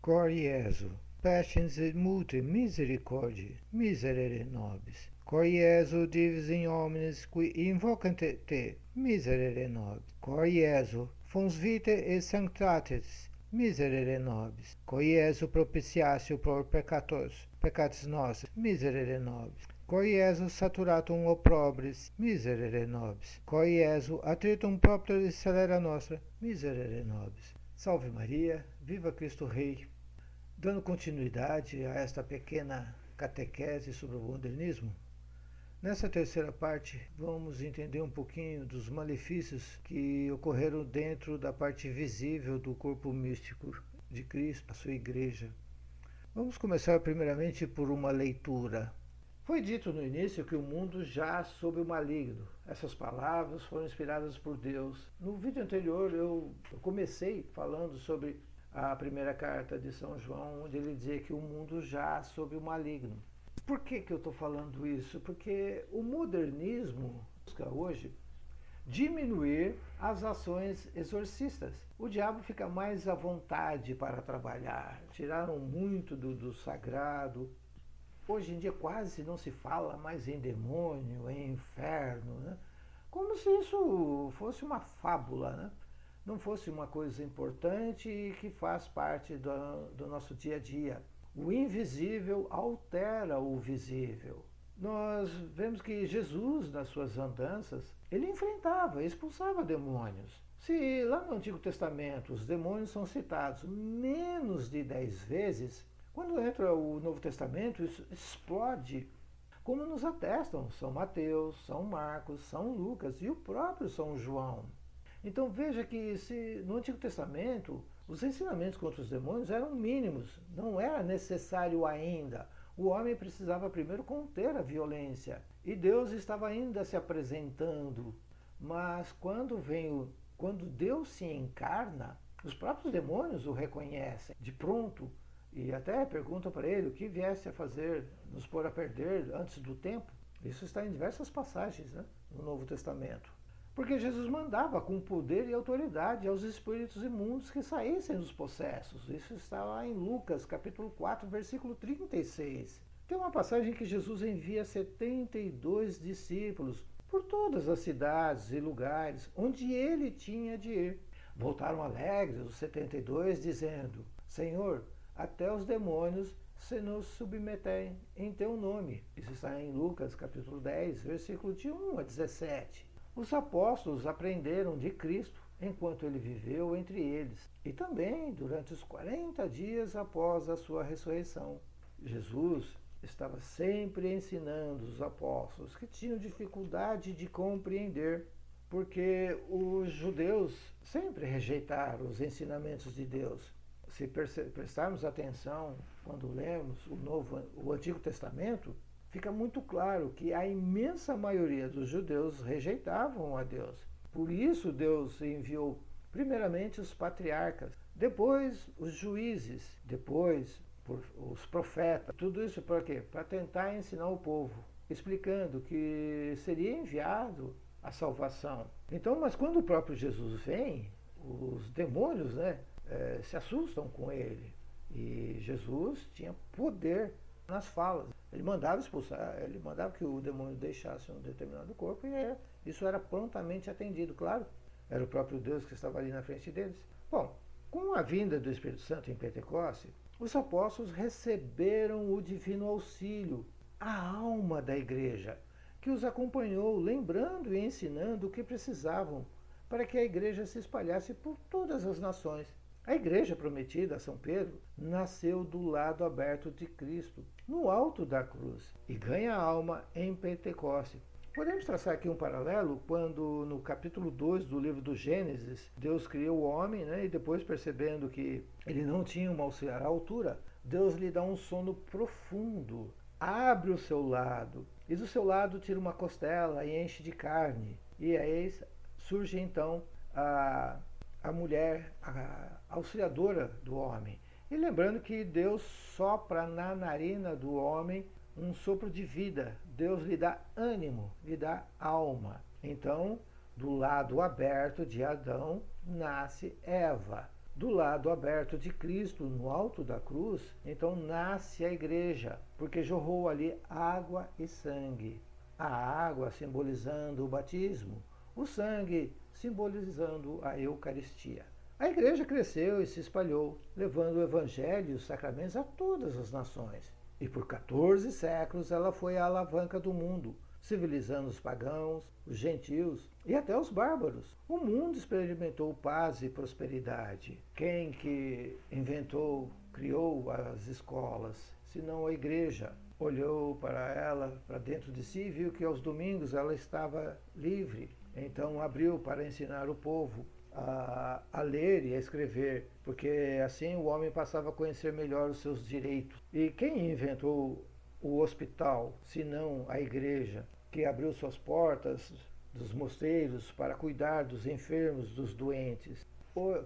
Cor Jesu, patiens et multe misericordiae, miserere nobis. Cor Jesu, divis in homines qui invocant te, miserere nobis. Cor Jesu, fons vitae et sanctatis, miserere nobis. Cor Jesu, propitiatio pro peccatis nostris, miserere nobis. Cor Jesu, saturatum opprobris, miserere nobis. Cor Jesu, attritum propter celera nostra, miserere nobis. Salve Maria, viva Cristo Rei. Dando continuidade a esta pequena catequese sobre o modernismo, nessa terceira parte vamos entender um pouquinho dos malefícios que ocorreram dentro da parte visível do corpo místico de Cristo, a sua igreja. Vamos começar primeiramente por uma leitura. Foi dito no início que o mundo jaz sob o maligno. Essas palavras foram inspiradas por Deus. No vídeo anterior eu comecei falando sobre a primeira carta de São João, onde ele dizia que o mundo jaz sob o maligno. Por que eu estou falando isso? Porque o modernismo busca hoje diminuir as ações exorcistas. O diabo fica mais à vontade para trabalhar. Tiraram muito do sagrado. Hoje em dia quase não se fala mais em demônio, em inferno, né? Como se isso fosse uma fábula, né? Não fosse uma coisa importante e que faz parte do nosso dia a dia. O invisível altera o visível. Nós vemos que Jesus, nas suas andanças, ele enfrentava, expulsava demônios. Se lá no Antigo Testamento os demônios são citados menos de 10 vezes, quando entra o Novo Testamento, isso explode, como nos atestam São Mateus, São Marcos, São Lucas e o próprio São João. Então veja que se no Antigo Testamento os ensinamentos contra os demônios eram mínimos, não era necessário ainda. O homem precisava primeiro conter a violência e Deus estava ainda se apresentando. Mas quando Deus se encarna, os próprios demônios o reconhecem de pronto e até perguntam para ele o que viesse a fazer, nos pôr a perder antes do tempo. Isso está em diversas passagens, né, no Novo Testamento. Porque Jesus mandava com poder e autoridade aos espíritos imundos que saíssem dos possessos. Isso está lá em Lucas, capítulo 4, versículo 36. Tem uma passagem que Jesus envia 72 discípulos por todas as cidades e lugares onde ele tinha de ir. Voltaram alegres os 72, dizendo: Senhor, até os demônios se nos submetem em teu nome. Isso está em Lucas, capítulo 10, versículo de 1 a 17. Os apóstolos aprenderam de Cristo enquanto ele viveu entre eles e também durante os 40 dias após a sua ressurreição. Jesus estava sempre ensinando os apóstolos que tinham dificuldade de compreender, porque os judeus sempre rejeitaram os ensinamentos de Deus. Se prestarmos atenção quando lemos o Antigo Testamento, fica muito claro que a imensa maioria dos judeus rejeitavam a Deus. Por isso Deus enviou primeiramente os patriarcas, depois os juízes, depois os profetas. Tudo isso para quê? Para tentar ensinar o povo, explicando que seria enviado a salvação. Então, mas quando o próprio Jesus vem, os demônios, se assustam com ele. E Jesus tinha poder nas falas. Ele mandava expulsar, ele mandava que o demônio deixasse um determinado corpo e isso era prontamente atendido, claro. Era o próprio Deus que estava ali na frente deles. Bom, com a vinda do Espírito Santo em Pentecostes, os apóstolos receberam o divino auxílio, a alma da igreja, que os acompanhou, lembrando e ensinando o que precisavam para que a igreja se espalhasse por todas as nações. A igreja prometida a São Pedro nasceu do lado aberto de Cristo, no alto da cruz, e ganha alma em Pentecostes. Podemos traçar aqui um paralelo quando no capítulo 2 do livro do Gênesis, Deus criou o homem, e depois percebendo que ele não tinha uma altura, Deus lhe dá um sono profundo, abre o seu lado, e do seu lado tira uma costela e enche de carne, e aí surge então a mulher, a auxiliadora do homem. E lembrando que Deus sopra na narina do homem um sopro de vida. Deus lhe dá ânimo, lhe dá alma. Então, do lado aberto de Adão, nasce Eva. do lado aberto de Cristo, no alto da cruz, então nasce a igreja, porque jorrou ali água e sangue. A água simbolizando o batismo, o sangue simbolizando a Eucaristia. A igreja cresceu e se espalhou, levando o evangelho e os sacramentos a todas as nações. E por 14 séculos ela foi a alavanca do mundo, civilizando os pagãos, os gentios e até os bárbaros. O mundo experimentou paz e prosperidade. Quem que inventou, criou as escolas, senão a igreja? Olhou para ela, para dentro de si, e viu que aos domingos ela estava livre. Então abriu para ensinar o povo a ler e a escrever, porque assim o homem passava a conhecer melhor os seus direitos. E quem inventou o hospital, senão a igreja, que abriu suas portas dos mosteiros para cuidar dos enfermos, dos doentes?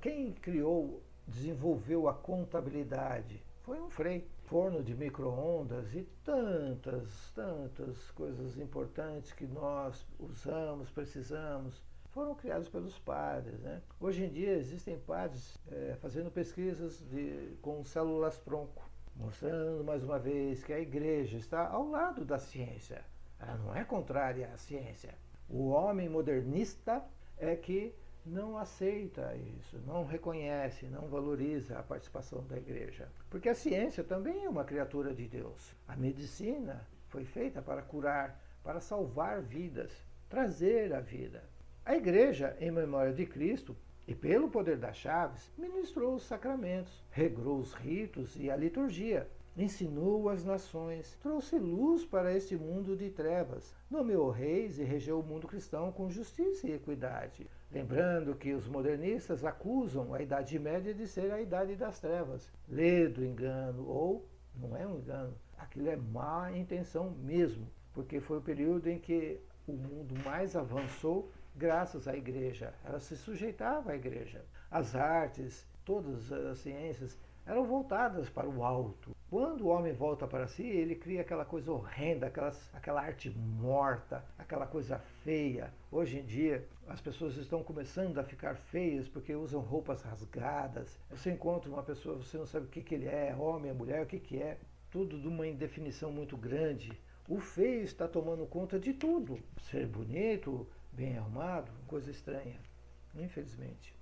Quem criou, desenvolveu a contabilidade? Foi um frei. Forno de micro-ondas e tantas coisas importantes que nós usamos, precisamos, foram criados pelos padres. Né? Hoje em dia existem padres fazendo pesquisas com células-tronco, mostrando mais uma vez que a igreja está ao lado da ciência. Ela não é contrária à ciência. O homem modernista é que não aceita isso, não reconhece, não valoriza a participação da igreja. Porque a ciência também é uma criatura de Deus. A medicina foi feita para curar, para salvar vidas, trazer a vida. A igreja, em memória de Cristo, e pelo poder das chaves, ministrou os sacramentos, regrou os ritos e a liturgia, ensinou as nações, trouxe luz para este mundo de trevas, nomeou reis e regeu o mundo cristão com justiça e equidade. Lembrando que os modernistas acusam a Idade Média de ser a Idade das Trevas. Lê do engano, ou não é um engano, aquilo é má intenção mesmo, porque foi o período em que o mundo mais avançou graças à igreja. Ela se sujeitava à igreja. As artes, todas as ciências eram voltadas para o alto. Quando o homem volta para si, ele cria aquela coisa horrenda, aquela arte morta, aquela coisa feia. Hoje em dia, as pessoas estão começando a ficar feias porque usam roupas rasgadas. Você encontra uma pessoa, você não sabe o que ele é, homem, mulher, o que é. Tudo de uma indefinição muito grande. O feio está tomando conta de tudo. Ser bonito, bem arrumado, coisa estranha, infelizmente.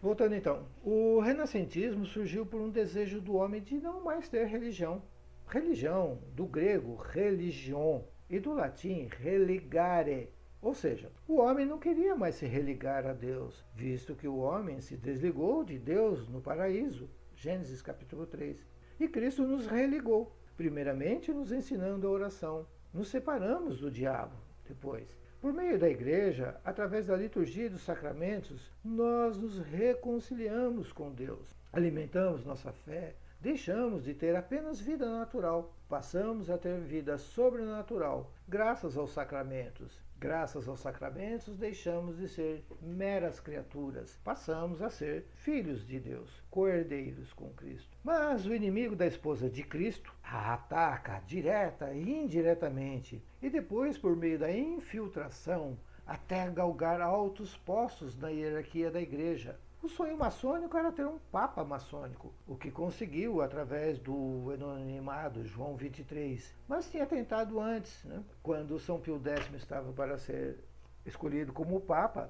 Voltando então, o renascentismo surgiu por um desejo do homem de não mais ter religião. Religião, do grego religion e do latim religare. Ou seja, o homem não queria mais se religar a Deus, visto que o homem se desligou de Deus no paraíso. Gênesis capítulo 3. E Cristo nos religou, primeiramente nos ensinando a oração. Nos separamos do diabo depois. Por meio da igreja, através da liturgia e dos sacramentos, nós nos reconciliamos com Deus, alimentamos nossa fé, deixamos de ter apenas vida natural, passamos a ter vida sobrenatural, graças aos sacramentos. Graças aos sacramentos, deixamos de ser meras criaturas, passamos a ser filhos de Deus, co-herdeiros com Cristo. Mas o inimigo da esposa de Cristo a ataca direta e indiretamente, e depois, por meio da infiltração, até galgar altos postos na hierarquia da igreja. O sonho maçônico era ter um papa maçônico, o que conseguiu através do anonimado João 23, mas tinha tentado antes, né? Quando São Pio X estava para ser escolhido como papa,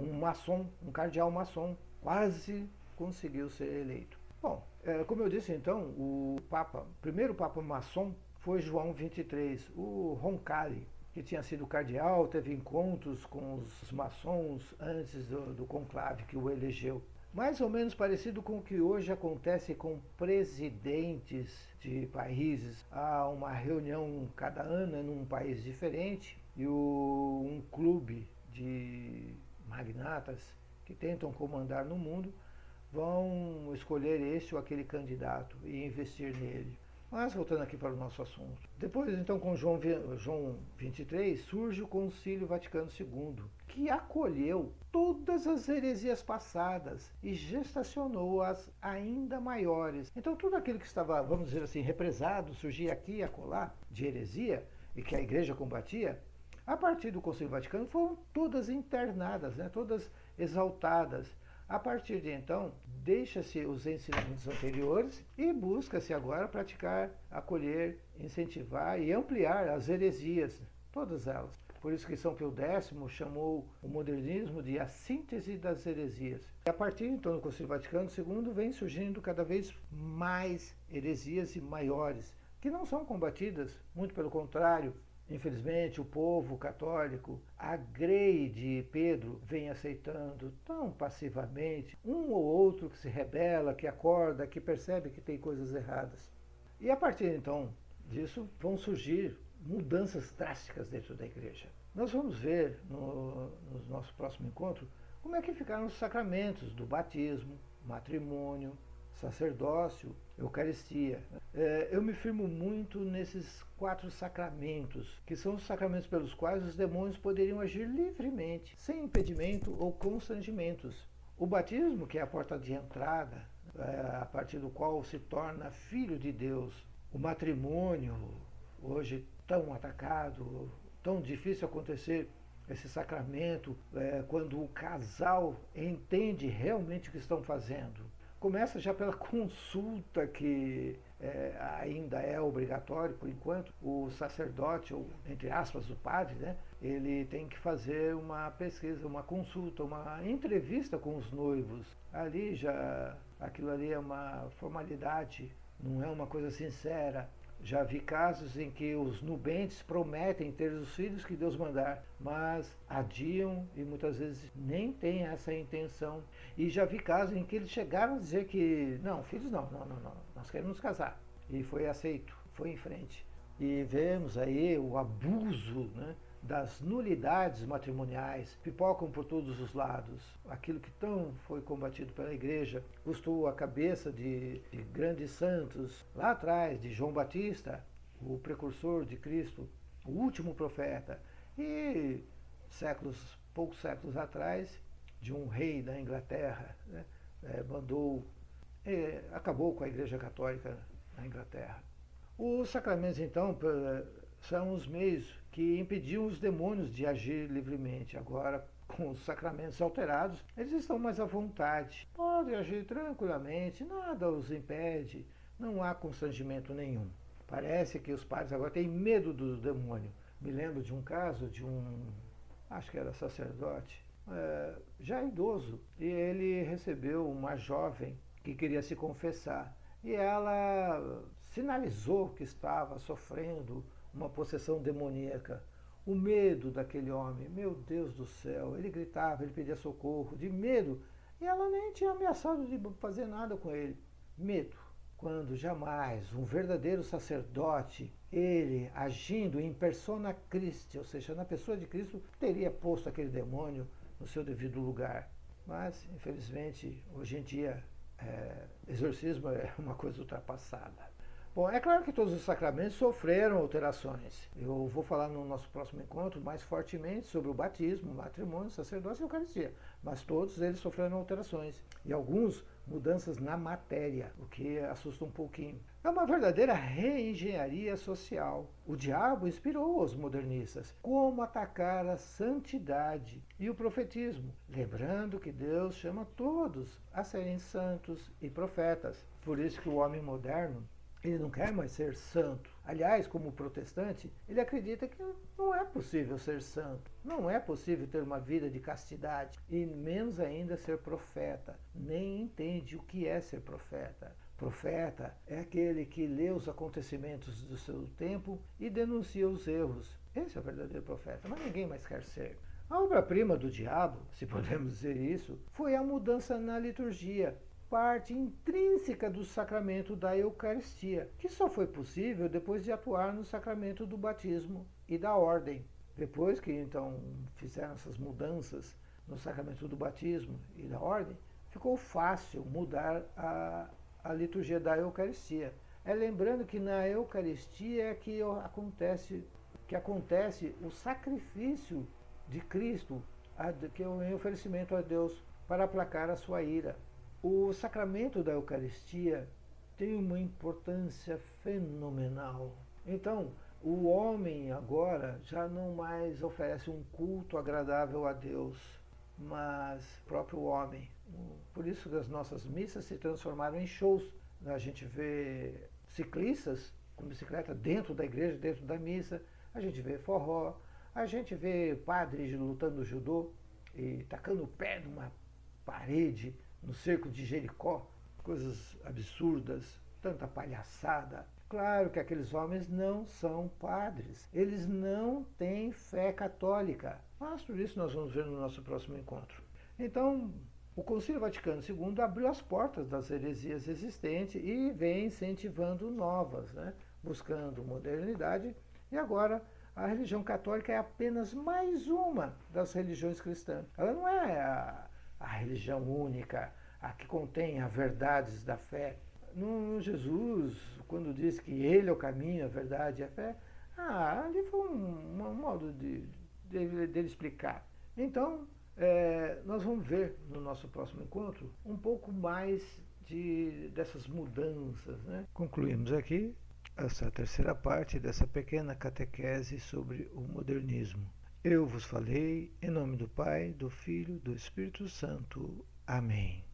um maçom, um cardeal maçom, quase conseguiu ser eleito. Bom, como eu disse então, o primeiro papa maçom foi João 23, o Roncalli, que tinha sido cardeal, teve encontros com os maçons antes do conclave que o elegeu. Mais ou menos parecido com o que hoje acontece com presidentes de países. Há uma reunião cada ano num país diferente e um clube de magnatas que tentam comandar no mundo vão escolher esse ou aquele candidato e investir nele. Mas voltando aqui para o nosso assunto. Depois, então, com João 23, surge o Concílio Vaticano II, que acolheu todas as heresias passadas e gestacionou as ainda maiores. Então, tudo aquilo que estava, vamos dizer assim, represado, surgia aqui e acolá, de heresia, e que a igreja combatia, a partir do Concílio Vaticano foram todas internadas, né, todas exaltadas. A partir de então, deixa-se os ensinamentos anteriores e busca-se agora praticar, acolher, incentivar e ampliar as heresias, todas elas. Por isso que São Pio X chamou o modernismo de a síntese das heresias. E a partir então do Concílio Vaticano II vem surgindo cada vez mais heresias e maiores, que não são combatidas, muito pelo contrário. Infelizmente, o povo católico, a grei de Pedro, vem aceitando tão passivamente um ou outro que se rebela, que acorda, que percebe que tem coisas erradas. E a partir então disso vão surgir mudanças drásticas dentro da igreja. Nós vamos ver no nosso próximo encontro como é que ficaram os sacramentos do batismo, matrimônio, sacerdócio, Eucaristia. Eu me firmo muito nesses 4 sacramentos, que são os sacramentos pelos quais os demônios poderiam agir livremente, sem impedimento ou constrangimentos. O batismo, que é a porta de entrada, a partir do qual se torna filho de Deus. O matrimônio, hoje tão atacado, tão difícil acontecer esse sacramento, quando o casal entende realmente o que estão fazendo. Começa já pela consulta, que ainda é obrigatório por enquanto. O sacerdote, ou entre aspas o padre, né, ele tem que fazer uma pesquisa, uma consulta, uma entrevista com os noivos. Ali já, aquilo ali é uma formalidade, não é uma coisa sincera. Já vi casos em que os nubentes prometem ter os filhos que Deus mandar, mas adiam e muitas vezes nem têm essa intenção. E já vi casos em que eles chegaram a dizer que, não, filhos não, nós queremos nos casar. E foi aceito, foi em frente. E vemos aí o abuso, né, das nulidades matrimoniais, pipocam por todos os lados. Aquilo que tão foi combatido pela igreja custou a cabeça de grandes santos lá atrás, de João Batista, o precursor de Cristo, o último profeta, e poucos séculos atrás, de um rei da Inglaterra, né, acabou com a igreja católica na Inglaterra. Os sacramentos, então, são os meios que impediam os demônios de agir livremente. Agora, com os sacramentos alterados, eles estão mais à vontade. Podem agir tranquilamente, nada os impede, não há constrangimento nenhum. Parece que os padres agora têm medo do demônio. Me lembro de um caso de acho que era sacerdote, já idoso, e ele recebeu uma jovem que queria se confessar. E ela sinalizou que estava sofrendo uma possessão demoníaca. O medo daquele homem, meu Deus do céu, ele gritava, ele pedia socorro, de medo. E ela nem tinha ameaçado de fazer nada com ele. Medo. Quando jamais um verdadeiro sacerdote, ele agindo em persona Christi, ou seja, na pessoa de Cristo, teria posto aquele demônio no seu devido lugar. Mas, infelizmente, hoje em dia, exorcismo é uma coisa ultrapassada. Bom, é claro que todos os sacramentos sofreram alterações. Eu vou falar no nosso próximo encontro mais fortemente sobre o batismo, o matrimônio, o sacerdócio e a Eucaristia. Mas todos eles sofreram alterações. E alguns mudanças na matéria, o que assusta um pouquinho. É uma verdadeira reengenharia social. O diabo inspirou os modernistas como atacar a santidade e o profetismo, lembrando que Deus chama todos a serem santos e profetas. Por isso que o homem moderno, ele não quer mais ser santo. Aliás, como protestante, ele acredita que não é possível ser santo. Não é possível ter uma vida de castidade. E menos ainda ser profeta. Nem entende o que é ser profeta. Profeta é aquele que lê os acontecimentos do seu tempo e denuncia os erros. Esse é o verdadeiro profeta, mas ninguém mais quer ser. A obra-prima do diabo, se podemos dizer isso, foi a mudança na liturgia, parte intrínseca do sacramento da Eucaristia, que só foi possível depois de atuar no sacramento do batismo e da ordem. Depois que então fizeram essas mudanças no sacramento do batismo e da ordem, ficou fácil mudar a liturgia da Eucaristia. Lembrando que na Eucaristia é que acontece o sacrifício de Cristo, que é o oferecimento a Deus para aplacar a sua ira. O sacramento da Eucaristia tem uma importância fenomenal. Então, o homem agora já não mais oferece um culto agradável a Deus, mas o próprio homem Por isso que as nossas missas se transformaram em shows. A gente vê ciclistas com bicicleta dentro da igreja, dentro da missa. A gente vê forró. A gente vê padres lutando judô e tacando o pé numa parede no cerco de Jericó. Coisas absurdas, tanta palhaçada. Claro que aqueles homens não são padres. Eles não têm fé católica. Mas tudo isso nós vamos ver no nosso próximo encontro. Então, o Concílio Vaticano II abriu as portas das heresias existentes e vem incentivando novas, né? Buscando modernidade. E agora a religião católica é apenas mais uma das religiões cristãs. Ela não é a religião única, a que contém as verdades da fé. No Jesus, quando diz que ele é o caminho, a verdade e a fé, ali foi um modo dele explicar. Então, nós vamos ver no nosso próximo encontro um pouco mais dessas mudanças, né? Concluímos aqui essa terceira parte dessa pequena catequese sobre o modernismo. Eu vos falei em nome do Pai, do Filho, do Espírito Santo. Amém.